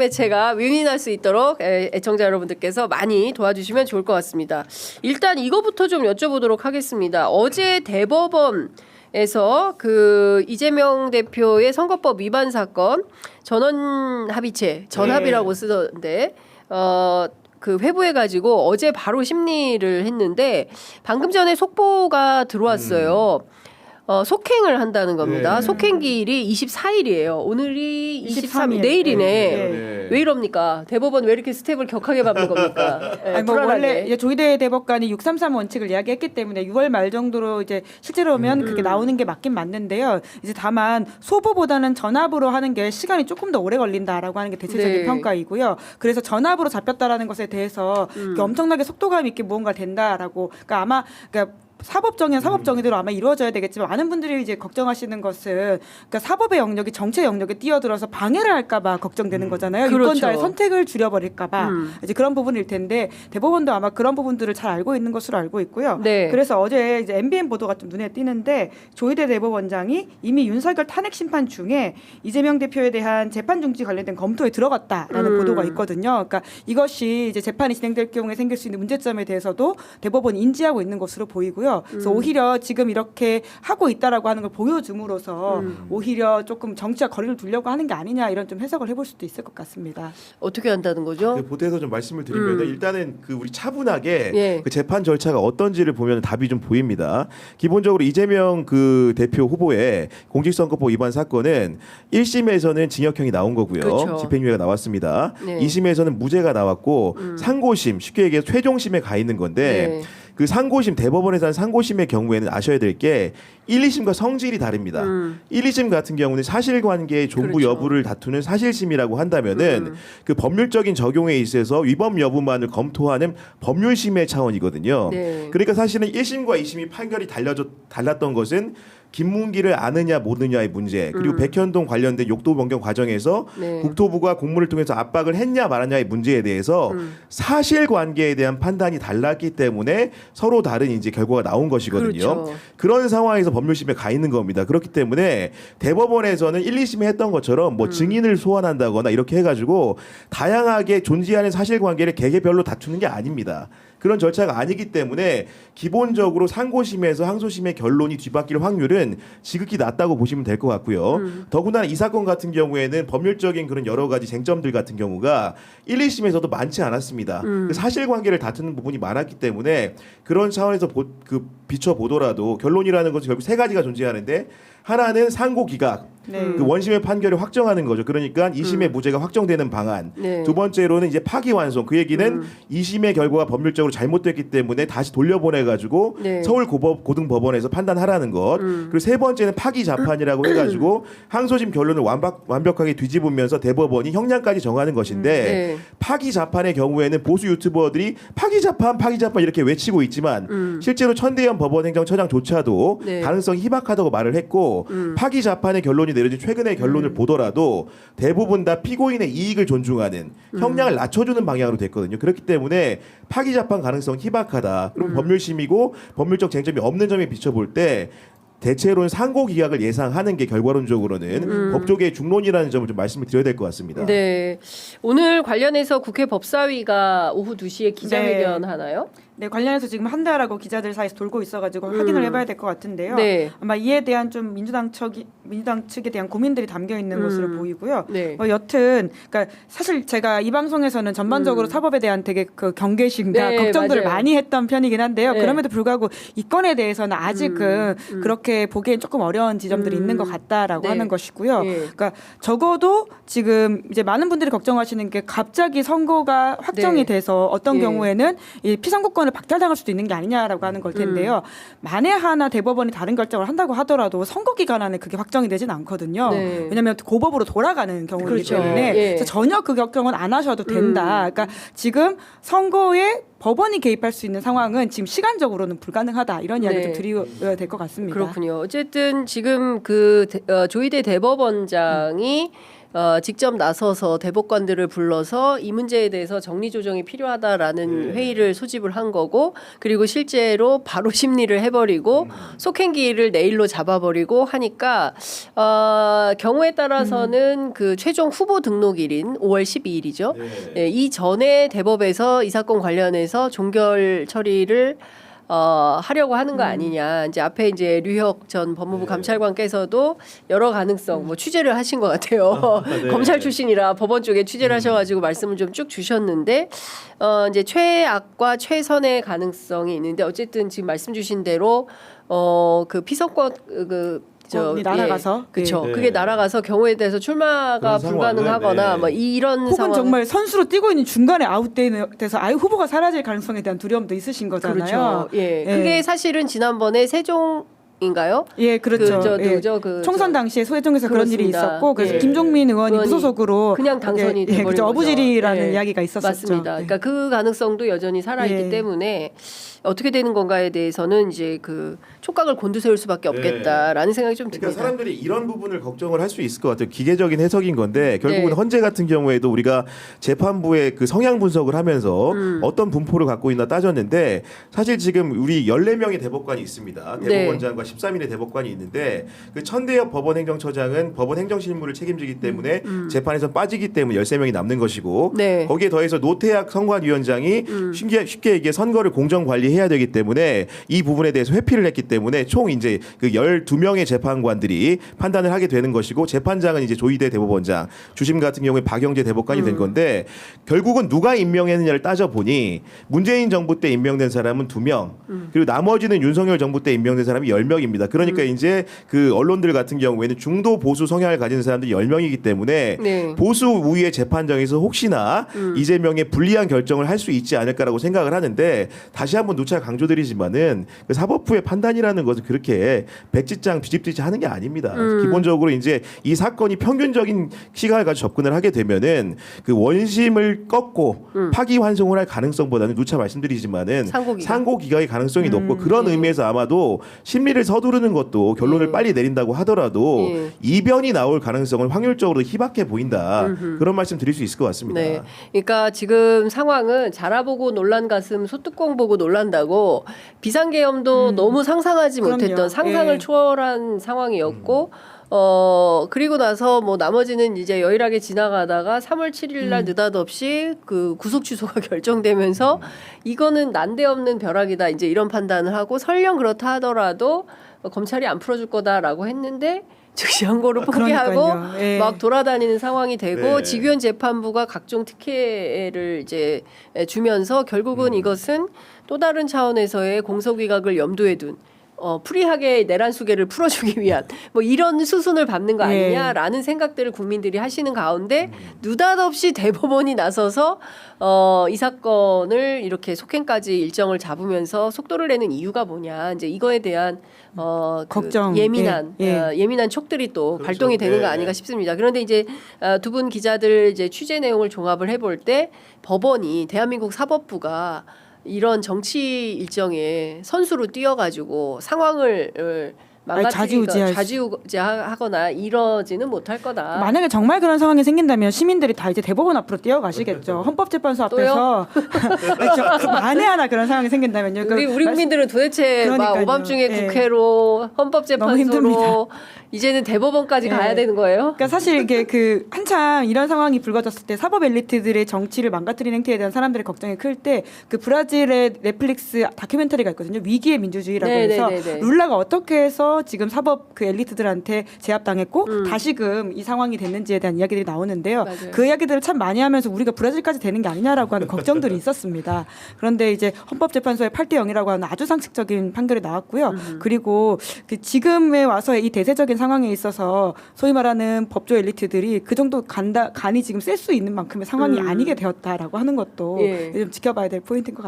매체가 윈윈할 수 있도록 애청자 여러분들께서 많이 도와주시면 좋을 것 같습니다. 일단 이거부터 좀 여쭤보도록 하겠습니다. 어제 대법원에서 그 이재명 대표의 선거법 위반 사건 전원 합의체, 전합이라고 쓰던데 그 회부해가지고 어제 바로 심리를 했는데 방금 전에 속보가 들어왔어요. 속행을 한다는 겁니다. 네. 속행기일이 24일이에요. 오늘이 23일, 23일. 내일이네. 네. 왜 이럽니까? 대법원 왜 이렇게 스텝을 격하게 밟는 겁니까? 네, 아니, 뭐 불안하게. 원래 이제 조희대 대법관이 633 원칙을 이야기했기 때문에 6월 말 정도로 이제 실제로면 그게 나오는 게 맞긴 맞는데요. 이제 다만 소부보다는 전압으로 하는 게 시간이 조금 더 오래 걸린다라고 하는 게 대체적인 네. 평가이고요. 그래서 전압으로 잡혔다라는 것에 대해서 이게 엄청나게 속도감 있게 무언가 된다라고. 그러니까 아마 사법정의대로 아마 이루어져야 되겠지만 많은 분들이 이제 걱정하시는 것은 그러니까 사법의 영역이 정치의 영역에 뛰어들어서 방해를 할까봐 걱정되는 거잖아요. 그렇죠. 유권자의 선택을 줄여버릴까봐 이제 그런 부분일 텐데 대법원도 아마 그런 부분들을 잘 알고 있는 것으로 알고 있고요. 네. 그래서 어제 이제 MBN 보도가 좀 눈에 띄는데 조희대 대법원장이 이미 윤석열 탄핵 심판 중에 이재명 대표에 대한 재판 중지 관련된 검토에 들어갔다라는 보도가 있거든요. 그러니까 이것이 이제 재판이 진행될 경우에 생길 수 있는 문제점에 대해서도 대법원이 인지하고 있는 것으로 보이고요. 그래서 오히려 지금 이렇게 하고 있다라고 하는 걸 보여줌으로써 오히려 조금 정치와 거리를 두려고 하는 게 아니냐 이런 좀 해석을 해볼 수도 있을 것 같습니다. 어떻게 한다는 거죠? 그 보태서 좀 말씀을 드리면 일단은 그 우리 차분하게 예. 그 재판 절차가 어떤지를 보면 답이 좀 보입니다. 기본적으로 이재명 그 대표 후보의 공직선거법 위반 사건은 1심에서는 징역형이 나온 거고요. 그렇죠. 집행유예가 나왔습니다. 네. 2심에서는 무죄가 나왔고 상고심 쉽게 얘기해서 최종심에 가 있는 건데 네. 그 상고심 대법원에서 한 상고심의 경우에는 아셔야 될 게 1, 2심과 성질이 다릅니다. 1, 2심 같은 경우는 사실관계의 존부 그렇죠. 여부를 다투는 사실심이라고 한다면은 그 법률적인 적용에 있어서 위법 여부만을 검토하는 법률심의 차원이거든요. 네. 그러니까 사실은 1심과 2심이 판결이 달랐던 것은 김문기를 아느냐 모르느냐의 문제 그리고 백현동 관련된 욕도 변경 과정에서 네. 국토부가 공문을 통해서 압박을 했냐 말았냐의 문제에 대해서 사실관계에 대한 판단이 달랐기 때문에 서로 다른 이제 결과가 나온 것이거든요. 그렇죠. 그런 상황에서 법률심에 가 있는 겁니다. 그렇기 때문에 대법원에서는 1, 2심에 했던 것처럼 뭐 증인을 소환한다거나 이렇게 해가지고 다양하게 존재하는 사실관계를 개개별로 다투는 게 아닙니다. 그런 절차가 아니기 때문에 기본적으로 상고심에서 항소심의 결론이 뒤바뀔 확률은 지극히 낮다고 보시면 될 것 같고요. 더군다나 이 사건 같은 경우에는 법률적인 그런 여러 가지 쟁점들 같은 경우가 1, 2심에서도 많지 않았습니다. 그 사실관계를 다투는 부분이 많았기 때문에 그런 차원에서 비춰보더라도 결론이라는 것은 결국 세 가지가 존재하는데 하나는 상고 기각, 그 원심의 판결을 확정하는 거죠. 그러니까 2심의 무죄가 확정되는 방안. 네. 두 번째로는 이제 파기환송. 그 얘기는 2심의 결과가 법률적으로 잘못됐기 때문에 다시 돌려보내가지고 네. 서울 고등법원에서 판단하라는 것. 그리고 세 번째는 파기자판이라고 해가지고 항소심 결론을 완벽하게 뒤집으면서 대법원이 형량까지 정하는 것인데 네. 파기자판의 경우에는 보수 유튜버들이 파기자판 이렇게 외치고 있지만 실제로 천대현 법원행정처장조차도 네. 가능성이 희박하다고 말을 했고 파기자판의 결론이 내려진 최근의 결론을 보더라도 대부분 다 피고인의 이익을 존중하는 형량을 낮춰주는 방향으로 됐거든요. 그렇기 때문에 파기자판 가능성 희박하다. 그럼 법률심이고 법률적 쟁점이 없는 점에 비춰볼 때 대체로는 상고 기각을 예상하는 게 결과론적으로는 법조계의 중론이라는 점을 좀 말씀을 드려야 될 것 같습니다. 네. 오늘 관련해서 국회 법사위가 오후 2시에 기자회견 네. 하나요? 네, 관련해서 지금 한다라고 기자들 사이에서 돌고 있어가지고 확인을 해봐야 될 것 같은데요. 네. 아마 이에 대한 좀 민주당 측에 대한 고민들이 담겨 있는 것으로 보이고요. 네. 여튼, 그러니까 사실 제가 이 방송에서는 전반적으로 사법에 대한 되게 그 경계심과 네, 걱정들을 맞아요. 많이 했던 편이긴 한데요. 네. 그럼에도 불구하고 이 건에 대해서는 아직은 그렇게 보기엔 조금 어려운 지점들이 있는 것 같다라고 네. 하는 것이고요. 예. 그러니까 적어도 지금 이제 많은 분들이 걱정하시는 게 갑자기 선고가 확정이 네. 돼서 어떤 예. 경우에는 이 피선거권을 박탈당할 수도 있는 게 아니냐라고 하는 걸 텐데요. 만에 하나 대법원이 다른 결정을 한다고 하더라도 선거 기간 안에 그게 확정이 되진 않거든요. 네. 왜냐하면 고법으로 돌아가는 경우이기 그렇죠. 때문에 예. 그래서 전혀 그 결정은 안 하셔도 된다. 그러니까 지금 선거에 법원이 개입할 수 있는 상황은 지금 시간적으로는 불가능하다 이런 이야기 네. 좀 드려야 될 것 같습니다. 그렇군요. 어쨌든 지금 조희대 대법원장이 직접 나서서 대법관들을 불러서 이 문제에 대해서 정리 조정이 필요하다라는 회의를 소집을 한 거고 그리고 실제로 바로 심리를 해버리고 속행기를 내일로 잡아버리고 하니까 경우에 따라서는 그 최종 후보 등록일인 5월 12일이죠. 네, 이 전에 대법에서 이 사건 관련해서 종결 처리를 하려고 하는 거 아니냐. 이제 앞에 이제 류혁 전 법무부 감찰관께서도 여러 가능성 뭐 취재를 하신 것 같아요. 검찰 출신이라 법원 쪽에 취재를 하셔가지고 말씀을 좀 쭉 주셨는데 이제 최악과 최선의 가능성이 있는데 어쨌든 지금 말씀 주신 대로 그 피선권 날아가서 그렇죠. 네. 그게 날아가서 경우에 대해서 출마가 그런 불가능하거나 상황은, 뭐 이런 혹은 상황 정말 선수로 뛰고 있는 중간에 아웃돼서 아예 후보가 사라질 가능성에 대한 두려움도 있으신 거잖아요. 그렇죠. 예. 그게 사실은 지난번에 세종인가요? 예, 그렇죠. 누구죠? 총선 당시에 소혜정에서 그런 일이 그렇습니다. 있었고 그래서 예. 김종민 의원이 무소속으로 그냥 당선이 돼버린 그죠. 어부지리라는 거죠. 이야기가 있었었죠. 맞습니다. 그러니까 그 가능성도 여전히 살아있기 때문에 어떻게 되는 건가에 대해서는 이제 그 촉각을 곤두세울 수밖에 없겠다라는 생각이 좀 듭니다. 그러니까 사람들이 이런 부분을 걱정을 할 수 있을 것 같아요. 기계적인 해석인 건데 결국은 네. 헌재 같은 경우에도 우리가 재판부의 그 성향 분석을 하면서 어떤 분포를 갖고 있나 따졌는데 사실 지금 우리 14명의 대법관이 있습니다. 대법원장과 13인의 대법관이 있는데 그 천대엽 법원행정처장은 법원 행정실무를 책임지기 때문에 재판에서 빠지기 때문에 13명이 남는 것이고 네. 거기에 더해서 노태학 선관위원장이 쉽게 얘기해 선거를 공정 관리해야 되기 때문에 이 부분에 대해서 회피를 했기 때문에 총 이제 그 12명의 재판관들이 판단을 하게 되는 것이고 재판장은 이제 조희대 대법원장, 주심 같은 경우에 박영재 대법관이 된 건데 결국은 누가 임명했느냐를 따져 보니 문재인 정부 때 임명된 사람은 2명, 그리고 나머지는 윤석열 정부 때 임명된 사람이 10명입니다. 그러니까 이제 그 언론들 같은 경우에는 중도 보수 성향을 가진 사람들이 10명이기 때문에 네. 보수 우위의 재판정에서 혹시나 이재명의 불리한 결정을 할 수 있지 않을까라고 생각을 하는데 다시 한번 누차 강조드리지만은 그 사법부의 판단이라는 것은 그렇게 백지장 뒤집듯이 하는 게 아닙니다. 기본적으로 이제 이 사건이 평균적인 시각을 가지고 접근을 하게 되면은 그 원심을 꺾고 파기환송을 할 가능성보다는 누차 말씀드리지만은 상고기각의 가능성이 높고 그런 의미에서 아마도 심리를 서두르는 것도 결론을 빨리 내린다고 하더라도 이변이 나올 가능성은 확률적으로 희박해 보인다. 그런 말씀 드릴 수 있을 것 같습니다. 네. 그러니까 지금 상황은 자라보고 놀란 가슴 소뚜껑 보고 놀란다고 비상계엄도 너무 상상하지 그럼요. 못했던 상상을 예. 초월한 상황이었고 그리고 나서 뭐 나머지는 이제 여일하게 지나가다가 3월 7일 날 느닷없이 그 구속 취소가 결정되면서 이거는 난데없는 벼락이다. 이제 이런 판단을 하고 설령 그렇다 하더라도 검찰이 안 풀어줄 거다라고 했는데 즉시 항고를 포기하고 그러니까요. 예. 막 돌아다니는 상황이 되고 네. 직위원 재판부가 각종 특혜를 이제 주면서 결국은 이것은 또 다른 차원에서의 공소기각을 염두에 둔 프리하게 내란 수계를 풀어주기 위한 뭐 이런 수순을 밟는 거 아니냐라는 생각들을 국민들이 하시는 가운데 느닷없이 대법원이 나서서 이 사건을 이렇게 속행까지 일정을 잡으면서 속도를 내는 이유가 뭐냐 이제 이거에 대한 걱정. 예민한 예. 예민한 촉들이 또 그렇죠. 발동이 되는 거 네. 아닌가 싶습니다. 그런데 이제 두 분 기자들 이제 취재 내용을 종합을 해볼 때 법원이 대한민국 사법부가 이런 정치 일정에 선수로 뛰어가지고 상황을 좌지우지하거나 이러지는 못할 거다. 만약에 정말 그런 상황이 생긴다면 시민들이 다 이제 대법원 앞으로 뛰어가시겠죠. 헌법재판소 앞에서 만에 하나 그런 상황이 생긴다면요. 우리 국민들은 도대체 막 그러니까요. 오밤중에 예. 국회로 너무 힘듭니다. 헌법재판소로 이제는 대법원까지 예. 가야 되는 거예요. 그러니까 사실 이게 그 한참 이런 상황이 불거졌을 때 사법 엘리트들의 정치를 망가뜨리는 행태에 대한 사람들의 걱정이 클 때 그 브라질의 넷플릭스 다큐멘터리가 있거든요. 위기의 민주주의라고 해서 룰라가 어떻게 해서 지금 사법 그 엘리트들한테 제압당했고 다시금 이 상황이 됐는지에 대한 이야기들이 나오는데요. 맞아요. 그 이야기들을 참 많이 하면서 우리가 브라질까지 되는 게 아니냐라고 하는 걱정들이 있었습니다. 그런데 이제 헌법재판소의 8대 0이라고 하는 아주 상식적인 판결이 나왔고요. 그리고 그 지금에 와서의 이 대세적인 상황에 있어서 소위 말하는 법조 엘리트들이 그 정도 간이 지금 셀 수 있는 만큼의 상황이 아니게 되었다라고 하는 것도 좀 지켜봐야 될 포인트인 것 같습니다.